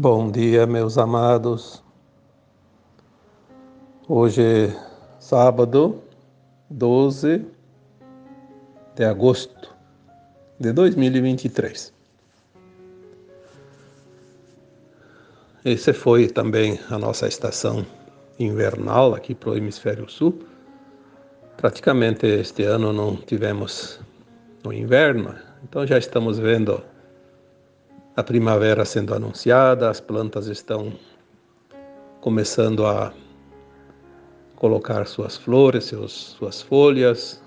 Bom dia, meus amados. Hoje é sábado, 12 de agosto de 2023. Esse foi também a nossa estação invernal aqui para o Hemisfério Sul. Praticamente este ano não tivemos o inverno, então já estamos vendo a primavera sendo anunciada, as plantas estão começando a colocar suas flores, suas folhas,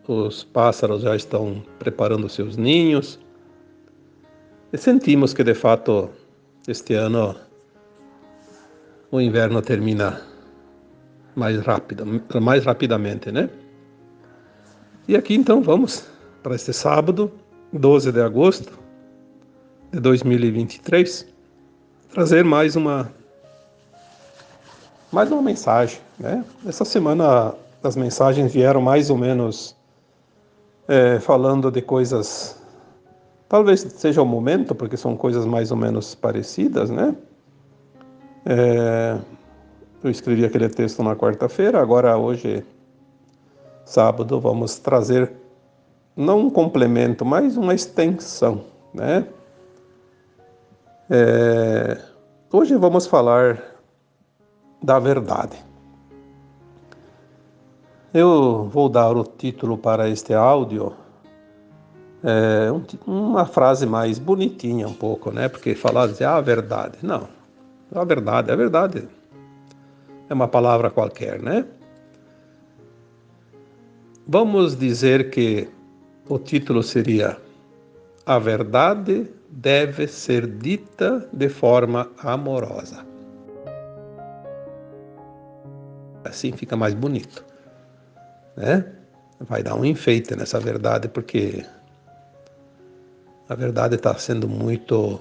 os pássaros já estão preparando seus ninhos e sentimos que, de fato, este ano o inverno termina mais rapidamente, né? E aqui, então, vamos para este sábado, 12 de agosto de 2023, trazer mais uma mensagem, né? Essa semana as mensagens vieram mais ou menos falando de coisas. Talvez seja o momento, porque são coisas mais ou menos parecidas, né? Eu escrevi aquele texto na quarta-feira, agora hoje, sábado, vamos trazer não um complemento, mas uma extensão, né? Hoje vamos falar da verdade. Eu vou dar o título para este áudio, uma frase mais bonitinha um pouco, né? Porque falar dizer a verdade, não. A verdade é uma palavra qualquer, né? Vamos dizer que o título seria: A verdade deve ser dita de forma amorosa. Assim fica mais bonito, né? Vai dar um enfeite nessa verdade, porque a verdade está sendo muito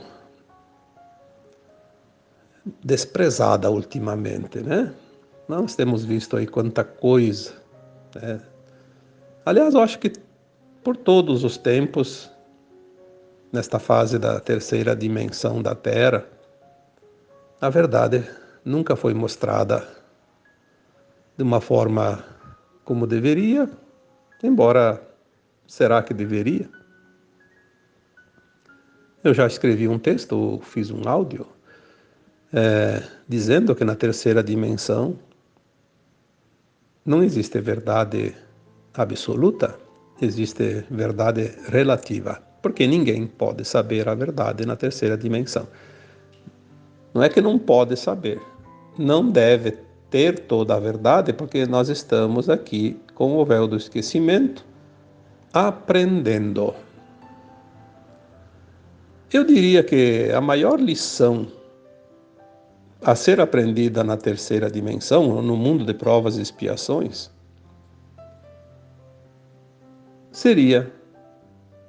desprezada ultimamente, né? Nós temos visto aí quanta coisa, né? Aliás, eu acho que por todos os tempos, nesta fase da terceira dimensão da Terra, a verdade nunca foi mostrada de uma forma como deveria, embora será que deveria? Eu já escrevi um texto, fiz um áudio, dizendo que na terceira dimensão não existe verdade absoluta, existe verdade relativa, porque ninguém pode saber a verdade na terceira dimensão. Não é que não pode saber, não deve ter toda a verdade, porque nós estamos aqui com o véu do esquecimento, aprendendo. Eu diria que a maior lição a ser aprendida na terceira dimensão, no mundo de provas e expiações, seria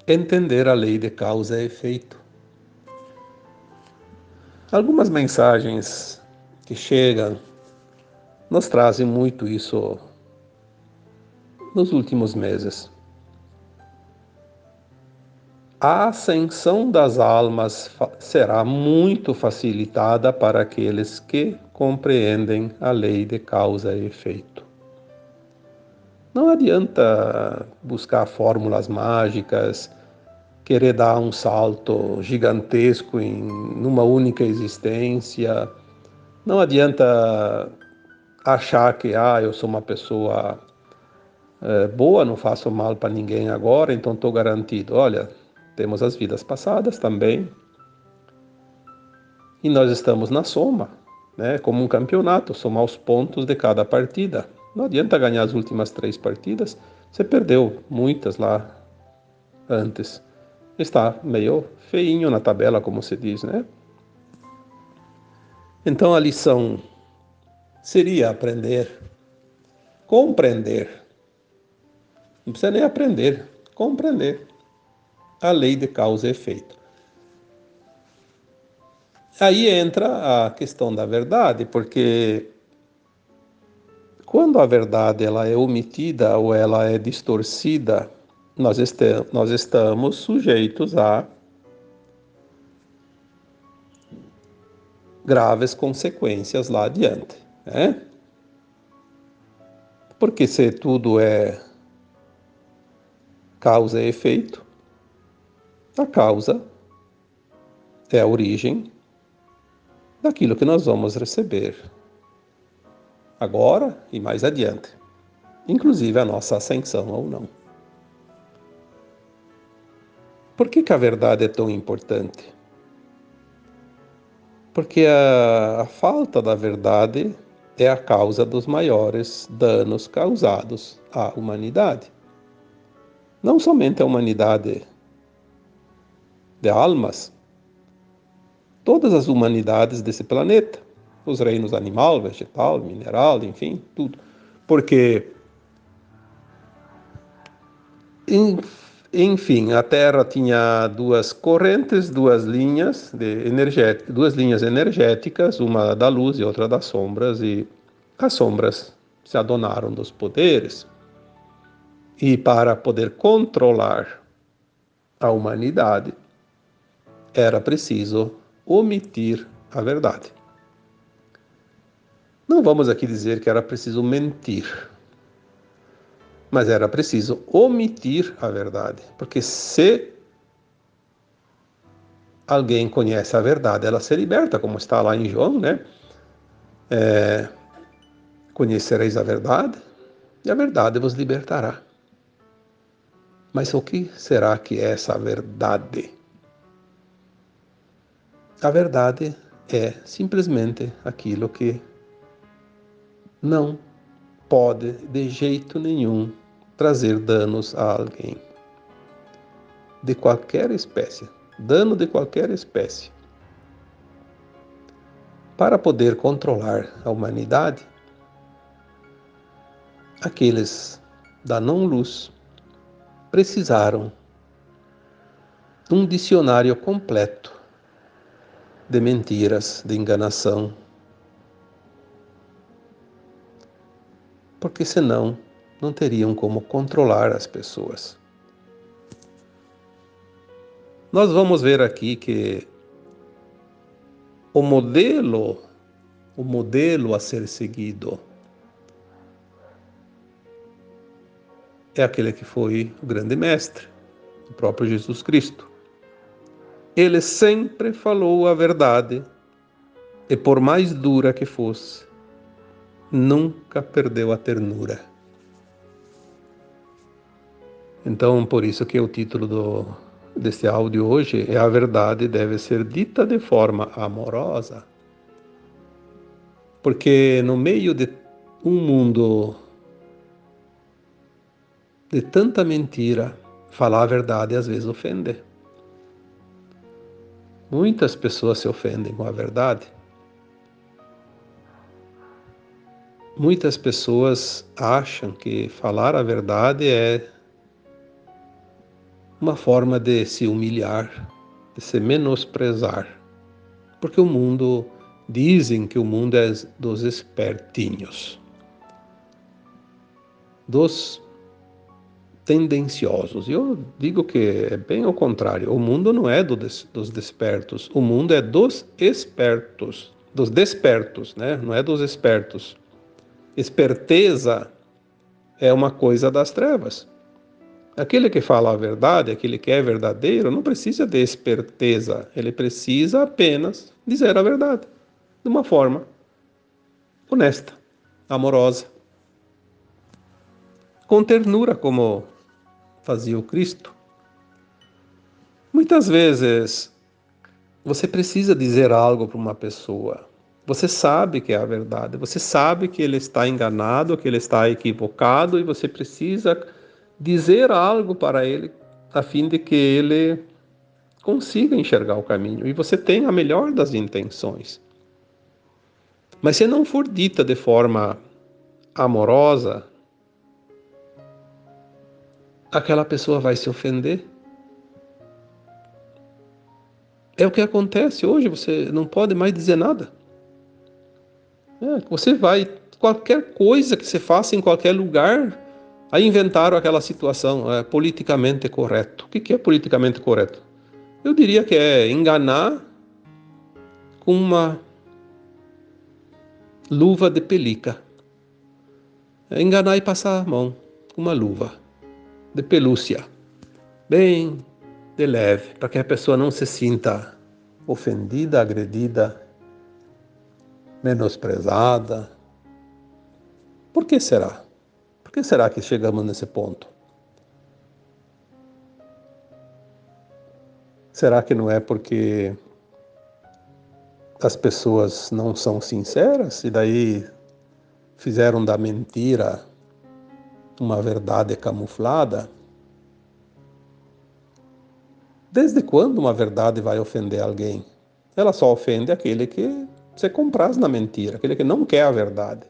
entender a lei de causa e efeito. Algumas mensagens que chegam nos trazem muito isso nos últimos meses. A ascensão das almas será muito facilitada para aqueles que compreendem a lei de causa e efeito. Não adianta buscar fórmulas mágicas, querer dar um salto gigantesco numa única existência. Não adianta achar que eu sou uma pessoa boa, não faço mal para ninguém agora, então estou garantido. Olha, temos as vidas passadas também. E nós estamos na soma, né? Como um campeonato, somar os pontos de cada partida. Não adianta ganhar as últimas 3 partidas, você perdeu muitas lá antes. Está meio feinho na tabela, como se diz, né? Então a lição seria aprender, compreender. Não precisa nem aprender, compreender a lei de causa e efeito. Aí entra a questão da verdade, porque quando a verdade ela é omitida ou ela é distorcida, nós estamos sujeitos a graves consequências lá adiante, né? Porque se tudo é causa e efeito, a causa é a origem daquilo que nós vamos receber agora e mais adiante, inclusive a nossa ascensão ou não. Por que a verdade é tão importante? Porque a falta da verdade é a causa dos maiores danos causados à humanidade. Não somente a humanidade de almas, todas as humanidades desse planeta, os reinos animal, vegetal, mineral, enfim, tudo. Porque, enfim, a Terra tinha duas correntes, duas linhas energéticas, uma da luz e outra das sombras, e as sombras se adonaram dos poderes. E para poder controlar a humanidade, era preciso omitir a verdade. Não vamos aqui dizer que era preciso mentir, mas era preciso omitir a verdade, porque se alguém conhece a verdade, ela se liberta, como está lá em João, né? Conhecereis a verdade, e a verdade vos libertará. Mas o que será que é essa verdade? A verdade é simplesmente aquilo que não pode, de jeito nenhum, trazer danos a alguém. De qualquer espécie. Dano de qualquer espécie. Para poder controlar a humanidade, aqueles da não-luz precisaram de um dicionário completo de mentiras, de enganação, porque senão não teriam como controlar as pessoas. Nós vamos ver aqui que o modelo a ser seguido é aquele que foi o grande mestre, o próprio Jesus Cristo. Ele sempre falou a verdade e, por mais dura que fosse, nunca perdeu a ternura. Então, por isso que o título desse áudio hoje é: a verdade deve ser dita de forma amorosa. Porque no meio de um mundo de tanta mentira, falar a verdade às vezes ofende. Muitas pessoas se ofendem com a verdade. Muitas pessoas acham que falar a verdade é uma forma de se humilhar, de se menosprezar. Porque dizem que o mundo é dos espertinhos, dos tendenciosos. E eu digo que é bem ao contrário. O mundo não é dos despertos. O mundo é dos espertos. Dos despertos, né? Não é dos espertos. Esperteza é uma coisa das trevas. Aquele que fala a verdade, aquele que é verdadeiro, não precisa de esperteza. Ele precisa apenas dizer a verdade. De uma forma honesta, amorosa, com ternura, como fazia o Cristo. Muitas vezes você precisa dizer algo para uma pessoa. Você sabe que é a verdade, você sabe que ele está enganado, que ele está equivocado, e você precisa dizer algo para ele a fim de que ele consiga enxergar o caminho. E você tem a melhor das intenções. Mas se não for dita de forma amorosa, aquela pessoa vai se ofender. É o que acontece hoje, você não pode mais dizer nada. Qualquer coisa que você faça em qualquer lugar, aí inventaram aquela situação, politicamente correto. O que é politicamente correto? Eu diria que é enganar com uma luva de pelica. É enganar e passar a mão com uma luva de pelúcia, bem de leve, para que a pessoa não se sinta ofendida, agredida, menosprezada. Por que será? Por que será que chegamos nesse ponto? Será que não é porque as pessoas não são sinceras e daí fizeram da mentira uma verdade camuflada? Desde quando uma verdade vai ofender alguém? Ela só ofende aquele que se compraz na mentira, aquele que não quer a verdade.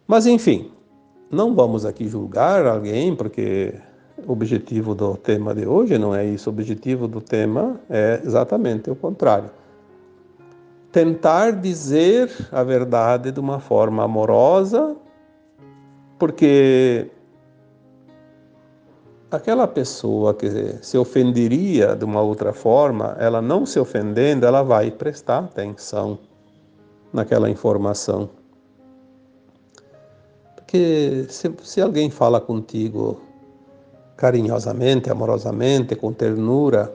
Mas enfim, não vamos aqui julgar alguém, porque o objetivo do tema de hoje não é isso. O objetivo do tema é exatamente o contrário. Tentar dizer a verdade de uma forma amorosa, porque aquela pessoa que se ofenderia de uma outra forma, ela não se ofendendo, ela vai prestar atenção naquela informação. Porque se alguém fala contigo carinhosamente, amorosamente, com ternura,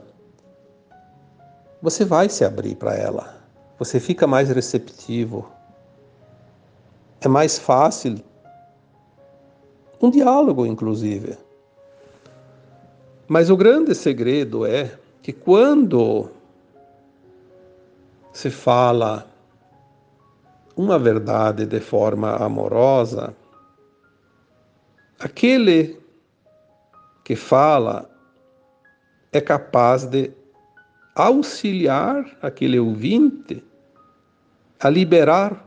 você vai se abrir para ela. Você fica mais receptivo. É mais fácil um diálogo, inclusive. Mas o grande segredo é que quando se fala uma verdade de forma amorosa, aquele que fala é capaz de auxiliar aquele ouvinte a liberar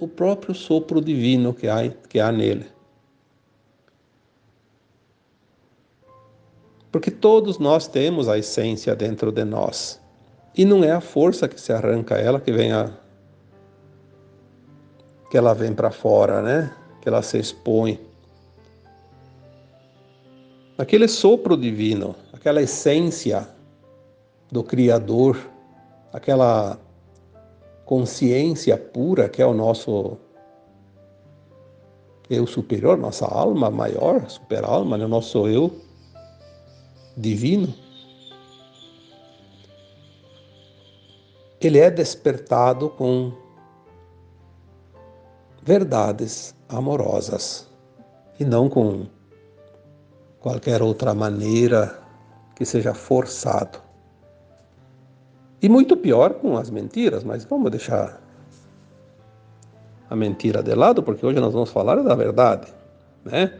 o próprio sopro divino que há nele. Porque todos nós temos a essência dentro de nós. E não é a força que se arranca ela que ela vem para fora, né? Que ela se expõe. Aquele sopro divino, aquela essência do Criador, aquela consciência pura que é o nosso eu superior, nossa alma maior, super-alma, né? O nosso eu divino, ele é despertado com verdades amorosas e não com qualquer outra maneira que seja forçado. E muito pior com as mentiras, mas vamos deixar a mentira de lado, porque hoje nós vamos falar da verdade, né?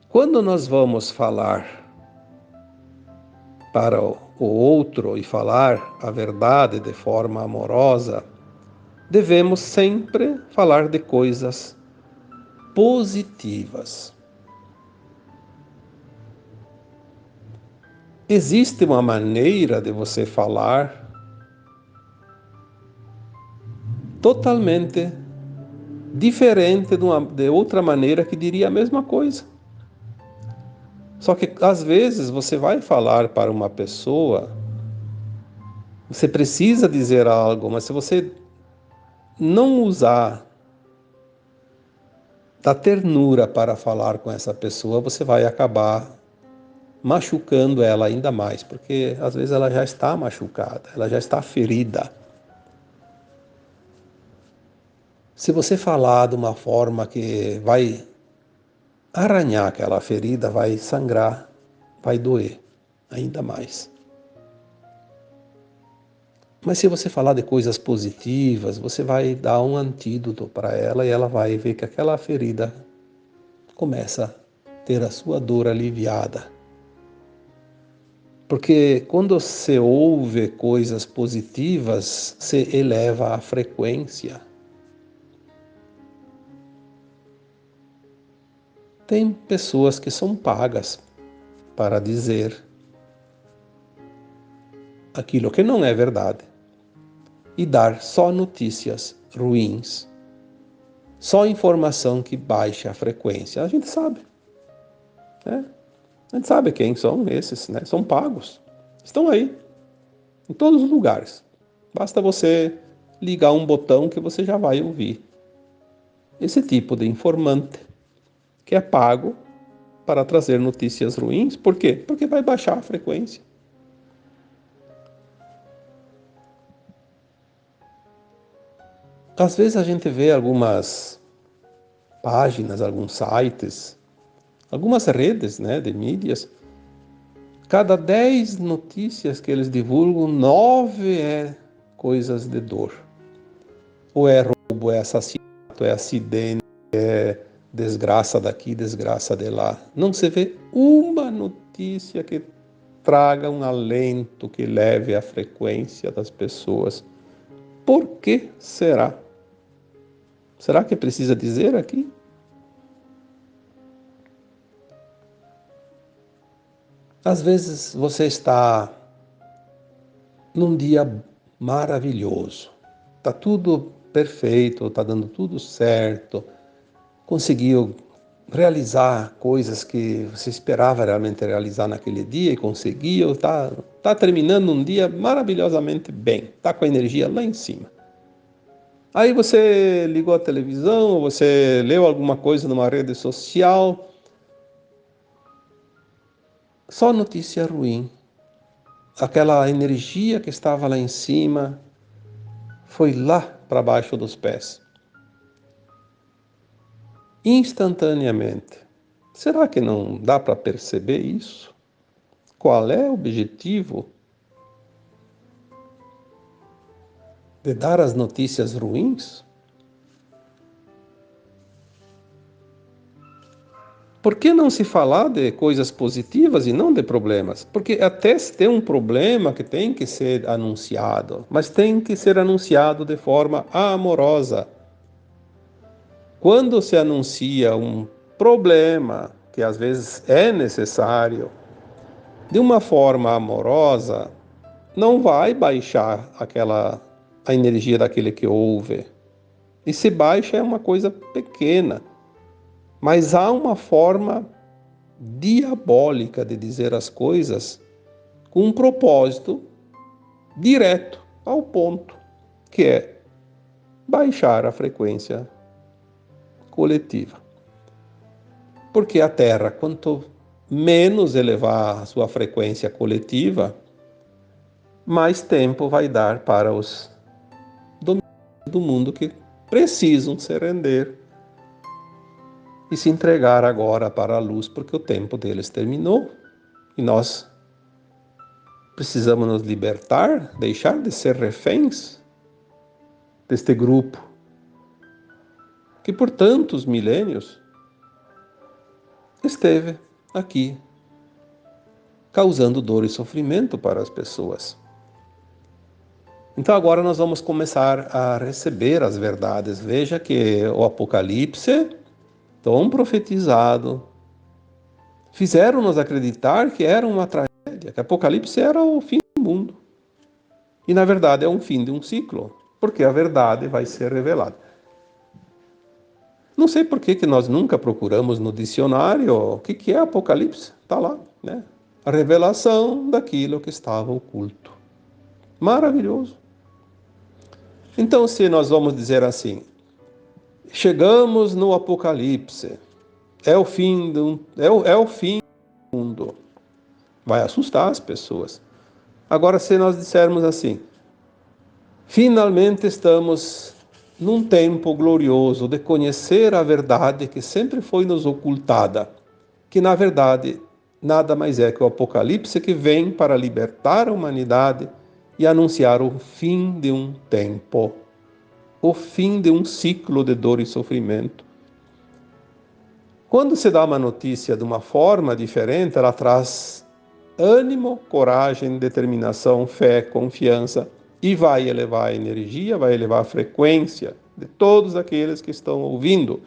Quando nós vamos falar para o outro e falar a verdade de forma amorosa, devemos sempre falar de coisas positivas. Existe uma maneira de você falar totalmente diferente de outra maneira que diria a mesma coisa. Só que às vezes você vai falar para uma pessoa, você precisa dizer algo, mas se você não usar da ternura para falar com essa pessoa, você vai acabar machucando ela ainda mais, porque às vezes ela já está machucada, ela já está ferida. Se você falar de uma forma que vai arranhar aquela ferida, vai sangrar, vai doer ainda mais. Mas se você falar de coisas positivas, você vai dar um antídoto para ela e ela vai ver que aquela ferida começa a ter a sua dor aliviada. Porque quando você ouve coisas positivas, você eleva a frequência. Tem pessoas que são pagas para dizer aquilo que não é verdade e dar só notícias ruins, só informação que baixa a frequência. A gente sabe, né? A gente sabe quem são esses, né? São pagos, estão aí. em todos os lugares. Basta você ligar um botão que você já vai ouvir esse tipo de informante que é pago para trazer notícias ruins. Por quê? Porque vai baixar a frequência. Às vezes a gente vê algumas páginas, alguns sites, algumas redes, né, de mídias. Cada 10 notícias que eles divulgam, 9 é coisas de dor. Ou é roubo, é assassinato, é acidente, é desgraça daqui, desgraça de lá. Não se vê uma notícia que traga um alento, que leve a frequência das pessoas. Por que será? Será que precisa dizer aqui? Às vezes você está num dia maravilhoso, está tudo perfeito, está dando tudo certo, conseguiu realizar coisas que você esperava realmente realizar naquele dia e conseguiu, tá terminando um dia maravilhosamente bem, está com a energia lá em cima. Aí você ligou a televisão, ou você leu alguma coisa numa rede social, só notícia ruim. Aquela energia que estava lá em cima foi lá para baixo dos pés. Instantaneamente. Será que não dá para perceber isso? Qual é o objetivo de dar as notícias ruins? Por que não se falar de coisas positivas e não de problemas? Porque até se tem um problema que tem que ser anunciado, mas tem que ser anunciado de forma amorosa. Quando se anuncia um problema, que às vezes é necessário, de uma forma amorosa, não vai baixar a energia daquele que ouve. E se baixa é uma coisa pequena, mas há uma forma diabólica de dizer as coisas com um propósito direto ao ponto, que é baixar a frequência coletiva. Porque a Terra, quanto menos elevar a sua frequência coletiva, mais tempo vai dar para os dominantes do mundo que precisam se render e se entregar agora para a luz, porque o tempo deles terminou e nós precisamos nos libertar, deixar de ser reféns deste grupo que por tantos milênios esteve aqui causando dor e sofrimento para as pessoas. Então agora nós vamos começar a receber as verdades. Veja que o Apocalipse, tão profetizado, fizeram-nos acreditar que era uma tragédia, que Apocalipse era o fim do mundo. E na verdade é um fim de um ciclo, porque a verdade vai ser revelada. Não sei por que nós nunca procuramos no dicionário o que é Apocalipse. Está lá, né? A revelação daquilo que estava oculto. Maravilhoso. Então, se nós vamos dizer assim, chegamos no Apocalipse, é o fim é o fim do mundo, vai assustar as pessoas. Agora, se nós dissermos assim, finalmente estamos num tempo glorioso de conhecer a verdade que sempre foi nos ocultada, que na verdade nada mais é que o Apocalipse que vem para libertar a humanidade e anunciar o fim de um tempo, o fim de um ciclo de dor e sofrimento. Quando se dá uma notícia de uma forma diferente, ela traz ânimo, coragem, determinação, fé, confiança e vai elevar a energia, vai elevar a frequência de todos aqueles que estão ouvindo.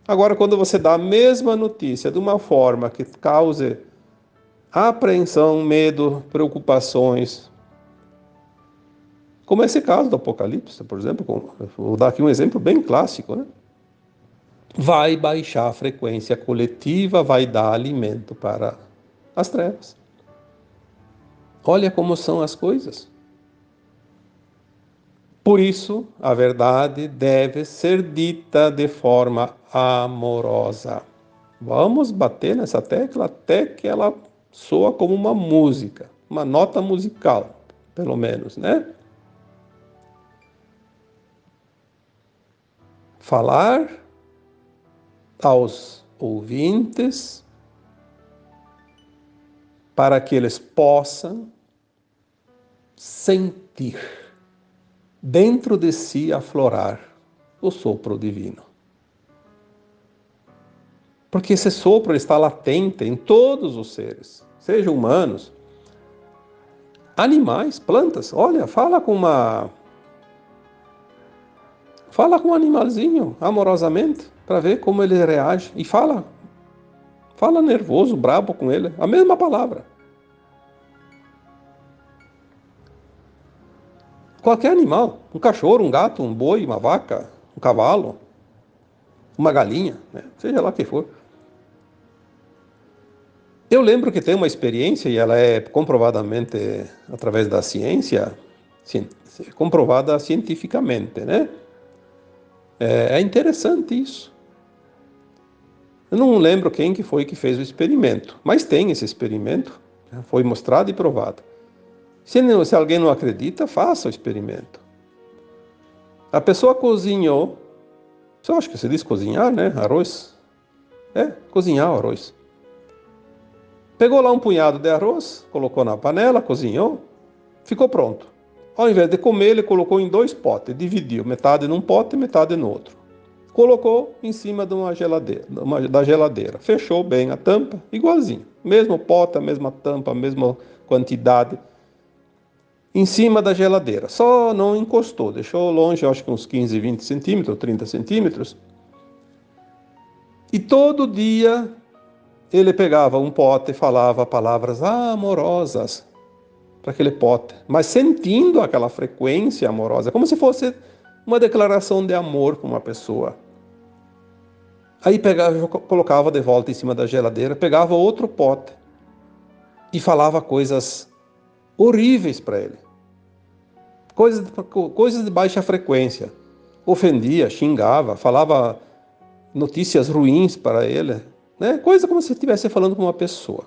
Agora, quando você dá a mesma notícia de uma forma que cause apreensão, medo, preocupações, como esse caso do Apocalipse, por exemplo, vou dar aqui um exemplo bem clássico, né? Vai baixar a frequência coletiva, vai dar alimento para as trevas. Olha como são as coisas. Por isso, a verdade deve ser dita de forma amorosa. Vamos bater nessa tecla até que ela soa como uma música, uma nota musical, pelo menos, né? Falar aos ouvintes para que eles possam sentir dentro de si aflorar o sopro divino. Porque esse sopro está latente em todos os seres, sejam humanos, animais, plantas. Olha, fala com um animalzinho amorosamente para ver como ele reage e fala nervoso, brabo com ele, a mesma palavra. Qualquer animal, um cachorro, um gato, um boi, uma vaca, um cavalo, uma galinha, né? Seja lá o que for. Eu lembro que tem uma experiência, e ela é comprovadamente, através da ciência, comprovada cientificamente, né? É interessante isso. Eu não lembro quem que foi que fez o experimento, mas tem esse experimento, foi mostrado e provado. Se alguém não acredita, faça o experimento. A pessoa cozinhou, eu acho que se diz cozinhar, né? Arroz. Cozinhar o arroz. Pegou lá um punhado de arroz, colocou na panela, cozinhou, ficou pronto. Ao invés de comer, ele colocou em 2 potes, dividiu, metade num pote e metade no outro. Colocou em cima de uma geladeira, da geladeira. Fechou bem a tampa, igualzinho. Mesmo pote, a mesma tampa, a mesma quantidade. Em cima da geladeira. Só não encostou, deixou longe, acho que uns 15, 20 centímetros, 30 centímetros. E todo dia ele pegava um pote e falava palavras amorosas para aquele pote, mas sentindo aquela frequência amorosa, como se fosse uma declaração de amor para uma pessoa. Aí pegava, colocava de volta em cima da geladeira, pegava outro pote e falava coisas horríveis para ele. Coisas de baixa frequência. Ofendia, xingava, falava notícias ruins para ele, né? Coisa como se estivesse falando com uma pessoa.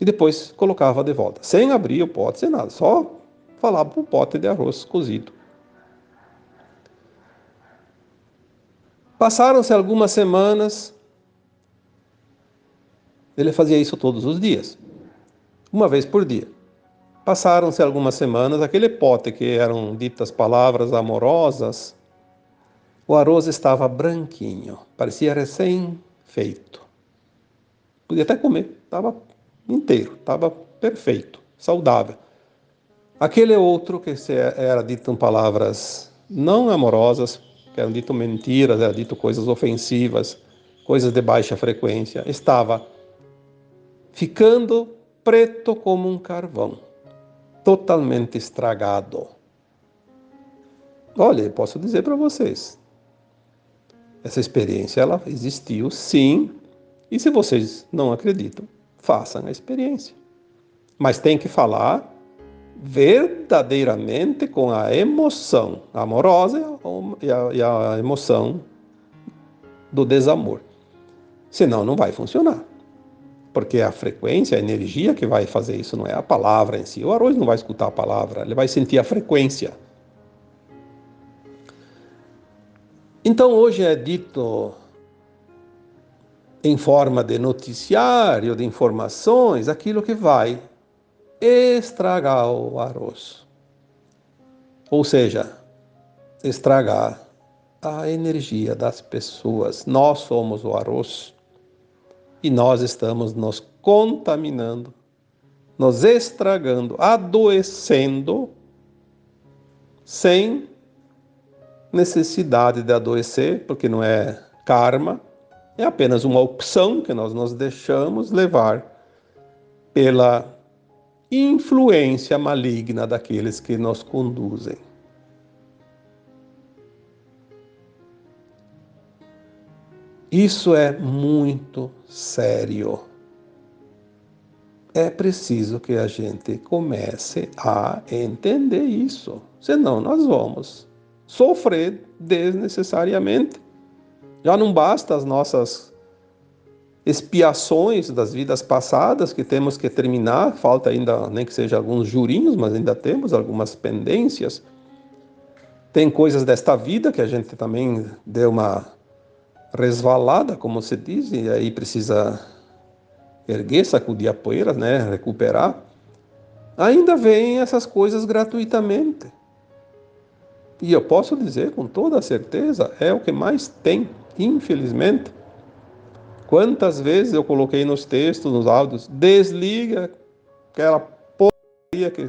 E depois colocava de volta, sem abrir o pote, sem nada, só falava para o pote de arroz cozido. Passaram-se algumas semanas, ele fazia isso todos os dias, uma vez por dia. Passaram-se algumas semanas, aquele pote que eram ditas palavras amorosas, o arroz estava branquinho, parecia recém-feito. Podia até comer, estava inteiro, estava perfeito, saudável. Aquele outro que era dito em palavras não amorosas, que eram dito mentiras, era dito coisas ofensivas, coisas de baixa frequência, estava ficando preto como um carvão, totalmente estragado. Olha, eu posso dizer para vocês, essa experiência ela existiu sim, e se vocês não acreditam, façam a experiência. Mas tem que falar verdadeiramente com a emoção amorosa e a emoção do desamor. Senão não vai funcionar. Porque é a frequência, a energia que vai fazer isso, não é a palavra em si. O arroz não vai escutar a palavra, ele vai sentir a frequência. Então hoje é dito em forma de noticiário, de informações, aquilo que vai estragar o arroz. Ou seja, estragar a energia das pessoas. Nós somos o arroz e nós estamos nos contaminando, nos estragando, adoecendo, sem necessidade de adoecer, porque não é karma, é apenas uma opção que nós nos deixamos levar pela influência maligna daqueles que nos conduzem. Isso é muito sério. É preciso que a gente comece a entender isso. Senão nós vamos sofrer desnecessariamente. Já não basta as nossas expiações das vidas passadas que temos que terminar, falta ainda, nem que seja alguns jurinhos, mas ainda temos algumas pendências. Tem coisas desta vida que a gente também deu uma resvalada, como se diz, e aí precisa erguer, sacudir a poeira, né, recuperar. Ainda vêm essas coisas gratuitamente. E eu posso dizer com toda certeza, é o que mais tem, infelizmente. Quantas vezes eu coloquei nos textos, nos áudios, desliga aquela porcaria que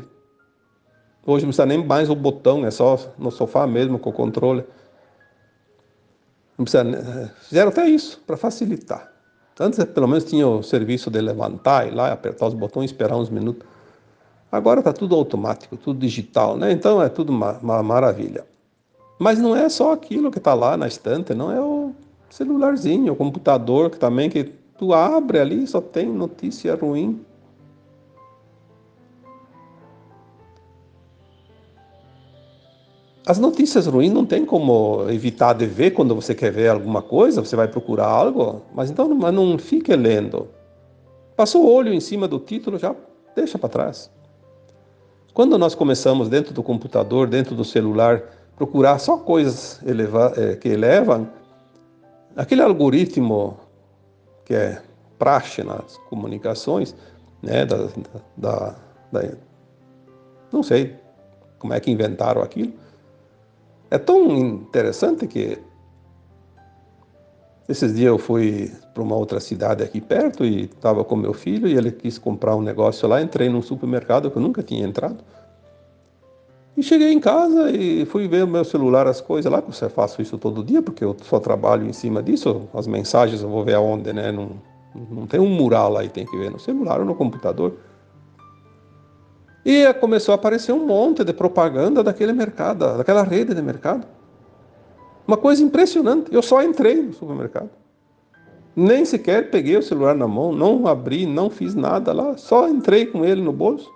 hoje não precisa nem mais o botão, é só no sofá mesmo com o controle. Não precisa, fizeram até isso para facilitar. Antes pelo menos tinha o serviço de levantar e lá apertar os botões e esperar uns minutos. Agora está tudo automático, tudo digital, né? Então é tudo uma maravilha. Mas não é só aquilo que está lá na estante, não é o celularzinho, o computador que também que tu abre ali só tem notícia ruim. As notícias ruins não tem como evitar de ver quando você quer ver alguma coisa, você vai procurar algo, mas não fique lendo. Passou o olho em cima do título, já deixa para trás. Quando nós começamos dentro do computador, dentro do celular, procurar só coisas que elevam, aquele algoritmo que é praxe nas comunicações, né, não sei como é que inventaram aquilo, é tão interessante que esses dias eu fui para uma outra cidade aqui perto e estava com meu filho e ele quis comprar um negócio lá, entrei num supermercado que eu nunca tinha entrado. E cheguei em casa e fui ver o meu celular, as coisas lá, que eu faço isso todo dia, porque eu só trabalho em cima disso, as mensagens eu vou ver aonde, né? Não tem um mural lá e tem que ver no celular ou no computador. E começou a aparecer um monte de propaganda daquele mercado, daquela rede de mercado. Uma coisa impressionante. Eu só entrei no supermercado. Nem sequer peguei o celular na mão, não abri, não fiz nada lá, só entrei com ele no bolso.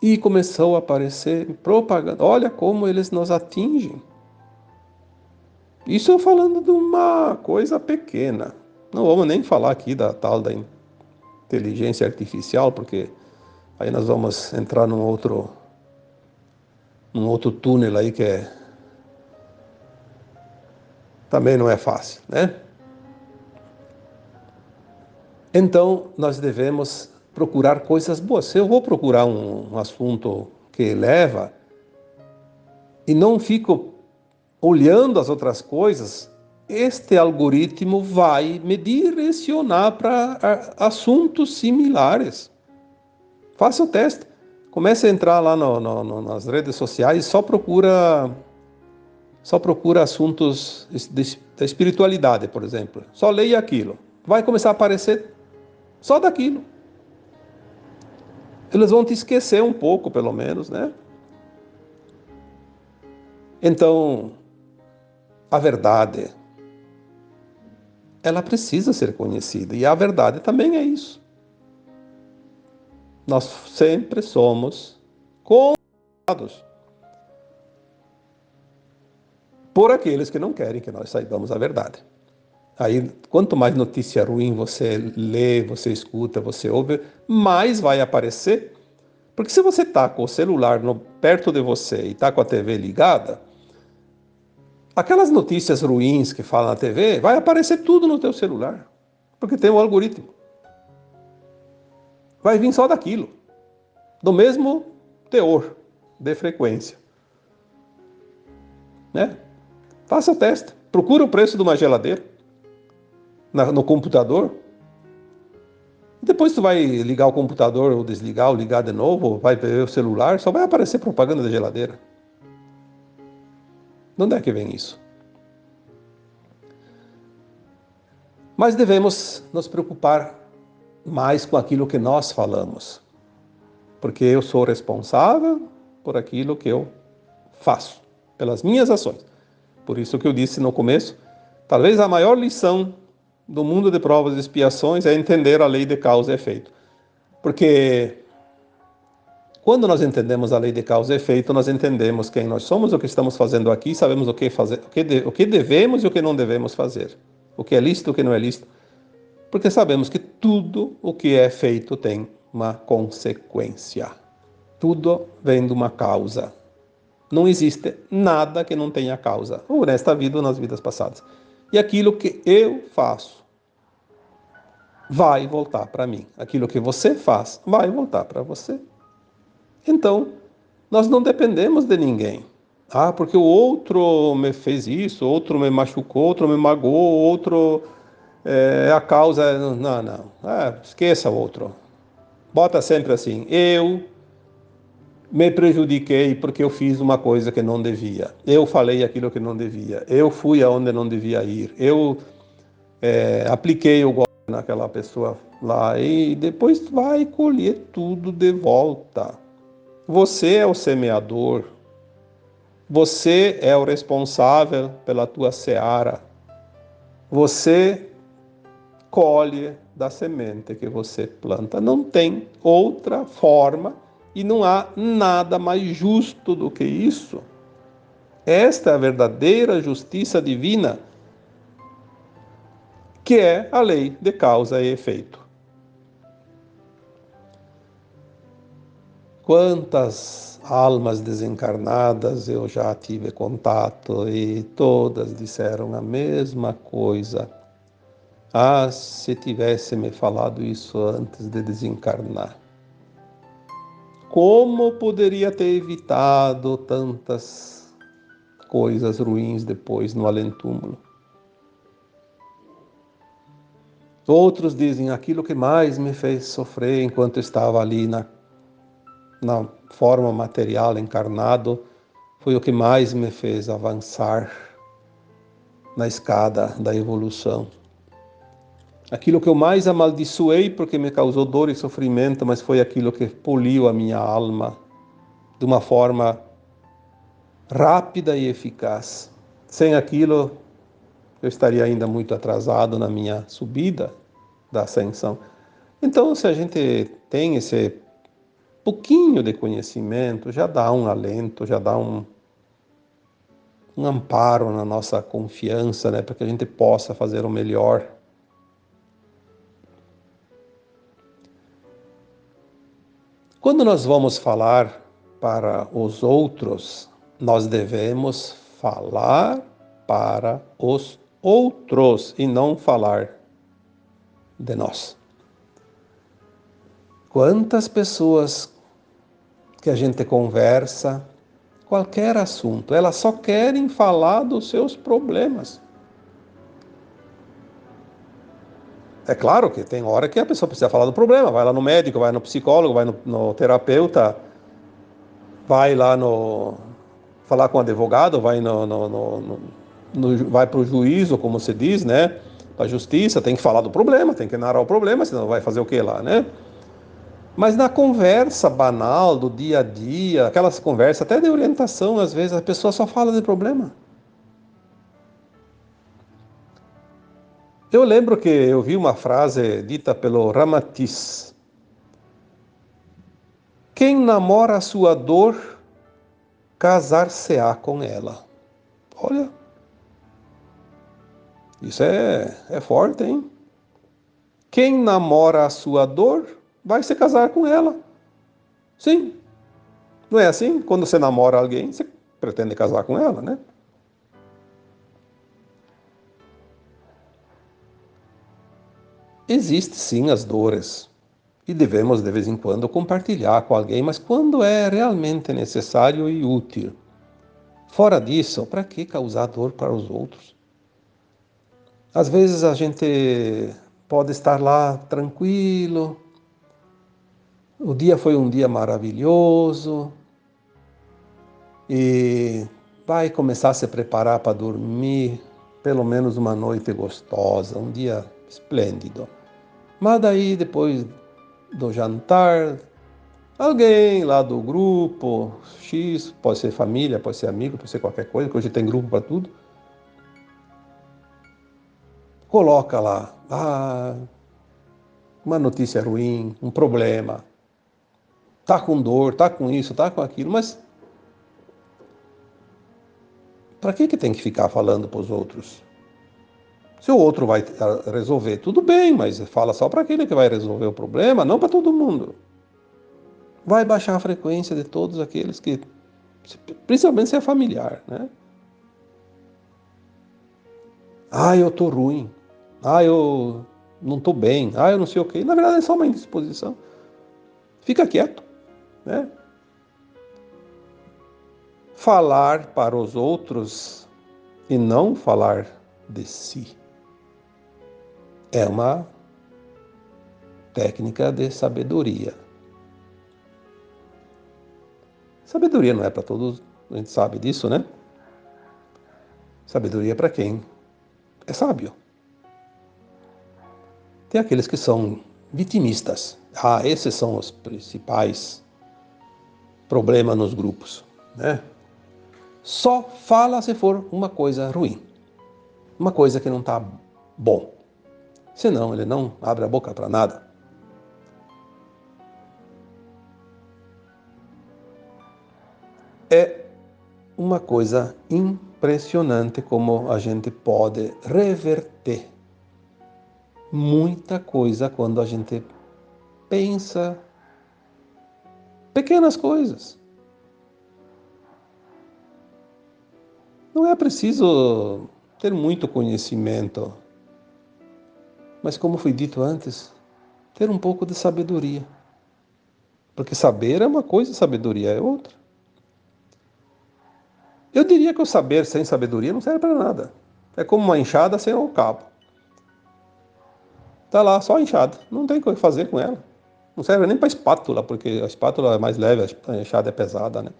E começou a aparecer propaganda. Olha como eles nos atingem. Isso eu falando de uma coisa pequena. Não vamos nem falar aqui da tal da inteligência artificial, porque aí nós vamos entrar num outro túnel aí que também não é fácil, né? Então, nós devemos procurar coisas boas. Se eu vou procurar um assunto que eleva e não fico olhando as outras coisas, este algoritmo vai me direcionar para assuntos similares. Faça o teste. Comece a entrar lá nas redes sociais, só procura assuntos da espiritualidade, por exemplo. Só leia aquilo. Vai começar a aparecer só daquilo. Eles vão te esquecer um pouco, pelo menos, né? Então, a verdade, ela precisa ser conhecida. E a verdade também é isso. Nós sempre somos condenados por aqueles que não querem que nós saibamos a verdade. Aí, quanto mais notícia ruim você lê, você escuta, você ouve, mais vai aparecer. Porque se você está com o celular perto de você e está com a TV ligada, aquelas notícias ruins que falam na TV, vai aparecer tudo no teu celular. Porque tem o algoritmo. Vai vir só daquilo. Do mesmo teor de frequência. Né? Faça o teste. Procura o preço de uma geladeira no computador. Depois tu vai ligar o computador ou desligar ou ligar de novo, vai ver o celular, só vai aparecer propaganda da geladeira. De onde é que vem isso? Mas devemos nos preocupar mais com aquilo que nós falamos. Porque eu sou responsável por aquilo que eu faço, pelas minhas ações. Por isso que eu disse no começo, talvez a maior lição do mundo de provas e expiações é entender a lei de causa e efeito. Porque quando nós entendemos a lei de causa e efeito, nós entendemos quem nós somos, o que estamos fazendo aqui, sabemos o que fazer, o que devemos e o que não devemos fazer, o que é lícito e o que não é lícito, porque sabemos que tudo o que é feito tem uma consequência. Tudo vem de uma causa. Não existe nada que não tenha causa, ou nesta vida ou nas vidas passadas. E aquilo que eu faço vai voltar para mim. Aquilo que você faz vai voltar para você. Então, nós não dependemos de ninguém. Ah, porque o outro me fez isso, outro me machucou, outro me magoou, outro é a causa. Não, não. Esqueça o outro. Bota sempre assim, eu me prejudiquei porque eu fiz uma coisa que não devia. Eu falei aquilo que não devia. Eu fui aonde não devia ir. Eu apliquei o golpe naquela pessoa lá e depois vai colher tudo de volta. Você é o semeador. Você é o responsável pela tua seara. Você colhe da semente que você planta. Não tem outra forma e não há nada mais justo do que isso. Esta é a verdadeira justiça divina, que é a lei de causa e efeito. Quantas almas desencarnadas eu já tive contato e todas disseram a mesma coisa. Ah, se tivesse me falado isso antes de desencarnar. Como poderia ter evitado tantas coisas ruins depois no além-túmulo? Outros dizem, aquilo que mais me fez sofrer enquanto estava ali na forma material, encarnado, foi o que mais me fez avançar na escada da evolução. Aquilo que eu mais amaldiçoei porque me causou dor e sofrimento, mas foi aquilo que poliu a minha alma de uma forma rápida e eficaz. Sem aquilo, eu estaria ainda muito atrasado na minha subida da ascensão. Então, se a gente tem esse pouquinho de conhecimento, já dá um alento, já dá um amparo na nossa confiança, né, para que a gente possa fazer o melhor. Quando nós vamos falar para os outros, nós devemos falar para os outros e não falar de nós. Quantas pessoas que a gente conversa, qualquer assunto, elas só querem falar dos seus problemas. É claro que tem hora que a pessoa precisa falar do problema, vai lá no médico, vai no psicólogo, vai no terapeuta, vai lá falar com o advogado, vai vai para o juízo, como se diz, né? Para a justiça, tem que falar do problema, tem que narrar o problema, senão vai fazer o que lá, né? Mas na conversa banal do dia a dia, aquelas conversas até de orientação, às vezes a pessoa só fala de problema. Eu lembro que eu vi uma frase dita pelo Ramatiz: quem namora a sua dor, casar-se-á com ela. Olha, isso é forte, hein? Quem namora a sua dor, vai se casar com ela. Sim, não é assim? Quando você namora alguém, você pretende casar com ela, né? Existem sim as dores e devemos de vez em quando compartilhar com alguém, mas quando é realmente necessário e útil. Fora disso, para que causar dor para os outros? Às vezes a gente pode estar lá tranquilo, o dia foi um dia maravilhoso e vai começar a se preparar para dormir, pelo menos uma noite gostosa, um dia esplêndido. Mas daí, depois do jantar, alguém lá do grupo X, pode ser família, pode ser amigo, pode ser qualquer coisa, que hoje tem grupo para tudo, coloca lá, uma notícia ruim, um problema, tá com dor, tá com isso, tá com aquilo, mas para que tem que ficar falando para os outros? Se o outro vai resolver, tudo bem, mas fala só para aquele que vai resolver o problema, não para todo mundo. Vai baixar a frequência de todos aqueles que, principalmente se é familiar, né? Ah, eu tô ruim. Ah, eu não tô bem. Ah, eu não sei o quê. Na verdade é só uma indisposição. Fica quieto, né? Falar para os outros e não falar de si é uma técnica de sabedoria. Sabedoria não é para todos, a gente sabe disso, né? Sabedoria é para quem é sábio. Tem aqueles que são vitimistas. Ah, esses são os principais problemas nos grupos, né? Só fala se for uma coisa ruim, uma coisa que não está bom. Senão ele não abre a boca para nada. É uma coisa impressionante como a gente pode reverter muita coisa quando a gente pensa pequenas coisas. Não é preciso ter muito conhecimento, mas como foi dito antes, ter um pouco de sabedoria. Porque saber é uma coisa, sabedoria é outra. Eu diria que o saber sem sabedoria não serve para nada. É como uma enxada sem o cabo. Tá lá, só a enxada. Não tem o que fazer com ela. Não serve nem para espátula, porque a espátula é mais leve, a enxada é pesada, né?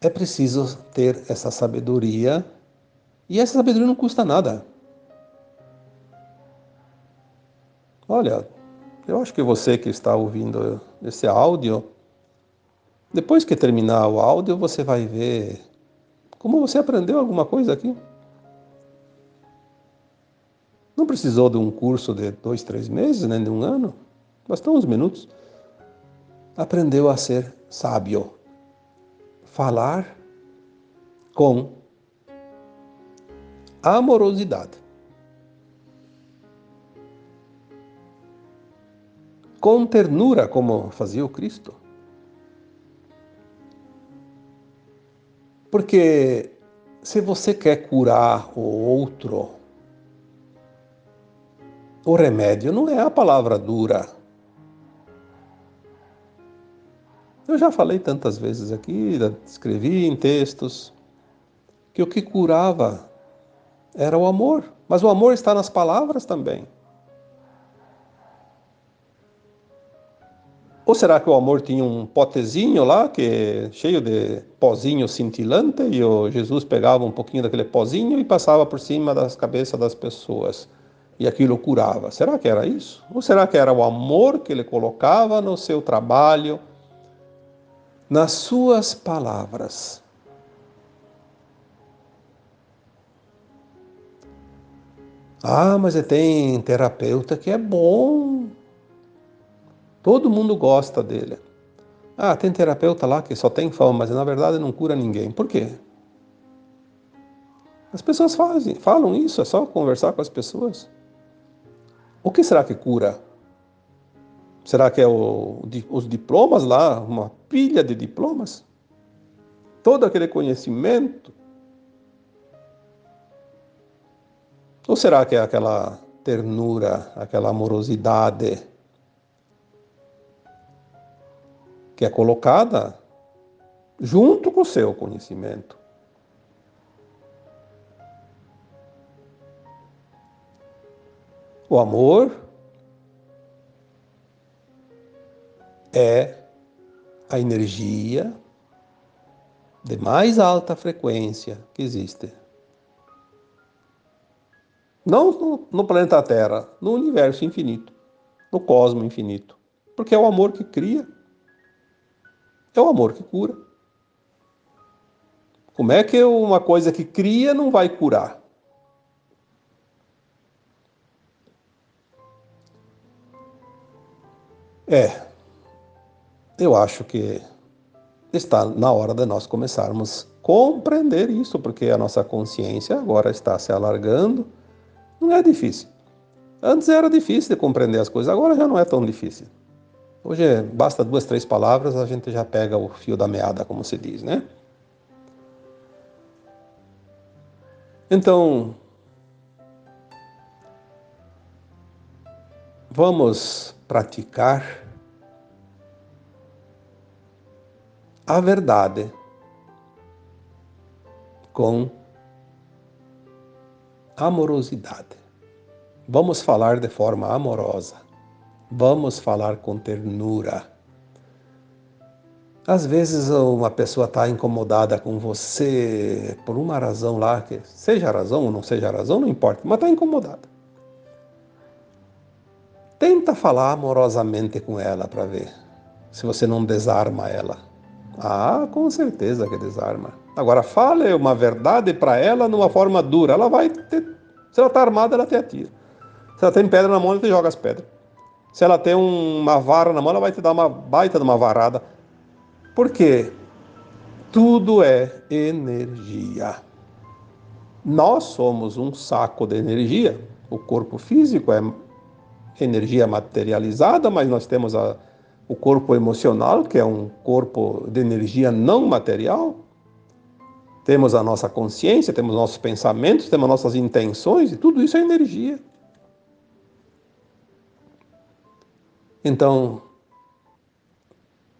É preciso ter essa sabedoria. E essa sabedoria não custa nada. Olha, eu acho que você que está ouvindo esse áudio, depois que terminar o áudio, você vai ver como você aprendeu alguma coisa aqui. Não precisou de um curso de 2, 3 meses, nem de um ano. Bastou uns minutos. Aprendeu a ser sábio. Falar com amorosidade. Com ternura, como fazia o Cristo. Porque se você quer curar o outro, o remédio não é a palavra dura. Eu já falei tantas vezes aqui, escrevi em textos, que o que curava era o amor. Mas o amor está nas palavras também. Ou será que o amor tinha um potezinho lá, que cheio de pozinho cintilante, e o Jesus pegava um pouquinho daquele pozinho e passava por cima das cabeças das pessoas, e aquilo curava? Será que era isso? Ou será que era o amor que ele colocava no seu trabalho, nas suas palavras? Ah, mas tem terapeuta que é bom, todo mundo gosta dele. Ah, tem terapeuta lá que só tem fama, mas na verdade não cura ninguém. Por quê? As pessoas falam isso, é só conversar com as pessoas. O que será que cura? Será que é os diplomas lá, uma pilha de diplomas? Todo aquele conhecimento? Ou será que é aquela ternura, aquela amorosidade que é colocada junto com o seu conhecimento? O amor é a energia de mais alta frequência que existe. Não no planeta Terra, no universo infinito, no cosmos infinito. Porque é o amor que cria, é o amor que cura. Como é que uma coisa que cria não vai curar? É, eu acho que está na hora de nós começarmos a compreender isso, porque a nossa consciência agora está se alargando. Não é difícil. Antes era difícil de compreender as coisas, agora já não é tão difícil. Hoje basta 2, 3 palavras, a gente já pega o fio da meada, como se diz, né? Então, vamos praticar a verdade com amorosidade. Vamos falar de forma amorosa. Vamos falar com ternura. Às vezes uma pessoa está incomodada com você por uma razão lá, que seja razão ou não seja razão, não importa, mas está incomodada. Tenta falar amorosamente com ela para ver se você não desarma ela. Ah, com certeza que desarma. Agora, fale uma verdade para ela numa forma dura. Ela vai ter... Se ela está armada, ela te atira. Se ela tem pedra na mão, ela te joga as pedras. Se ela tem uma vara na mão, ela vai te dar uma baita de uma varada. Por quê? Tudo é energia. Nós somos um saco de energia. O corpo físico é energia materializada, mas nós temos o corpo emocional, que é um corpo de energia não material. Temos a nossa consciência, temos nossos pensamentos, temos nossas intenções, e tudo isso é energia. Então,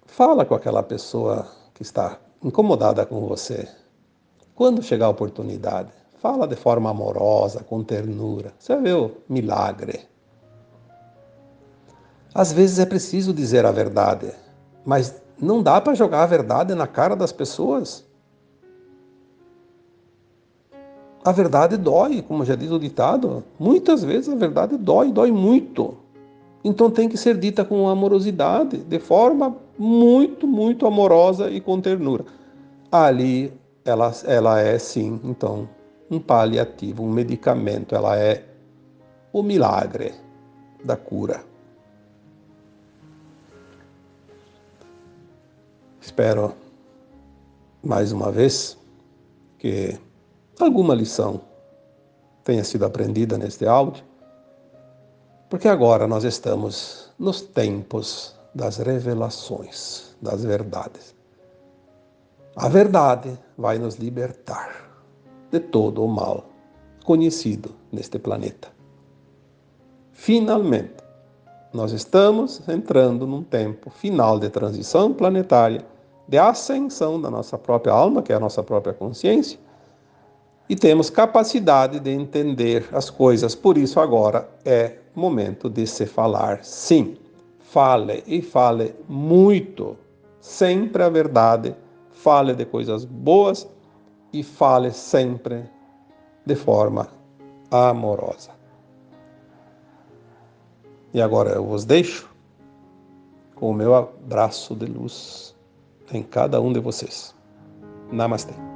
fala com aquela pessoa que está incomodada com você. Quando chegar a oportunidade, fala de forma amorosa, com ternura. Você vai ver o milagre. Às vezes é preciso dizer a verdade, mas não dá para jogar a verdade na cara das pessoas. A verdade dói, como já diz o ditado. Muitas vezes a verdade dói, dói muito. Então tem que ser dita com amorosidade, de forma muito, muito amorosa e com ternura. Ali ela é sim, então, um paliativo, um medicamento, ela é o milagre da cura. Espero, mais uma vez, que alguma lição tenha sido aprendida neste áudio, porque agora nós estamos nos tempos das revelações, das verdades. A verdade vai nos libertar de todo o mal conhecido neste planeta. Finalmente, nós estamos entrando num tempo final de transição planetária, de ascensão da nossa própria alma, que é a nossa própria consciência, e temos capacidade de entender as coisas. Por isso agora é momento de se falar sim. Fale e fale muito, sempre a verdade, fale de coisas boas e fale sempre de forma amorosa. E agora eu vos deixo com o meu abraço de luz em cada um de vocês. Namastê.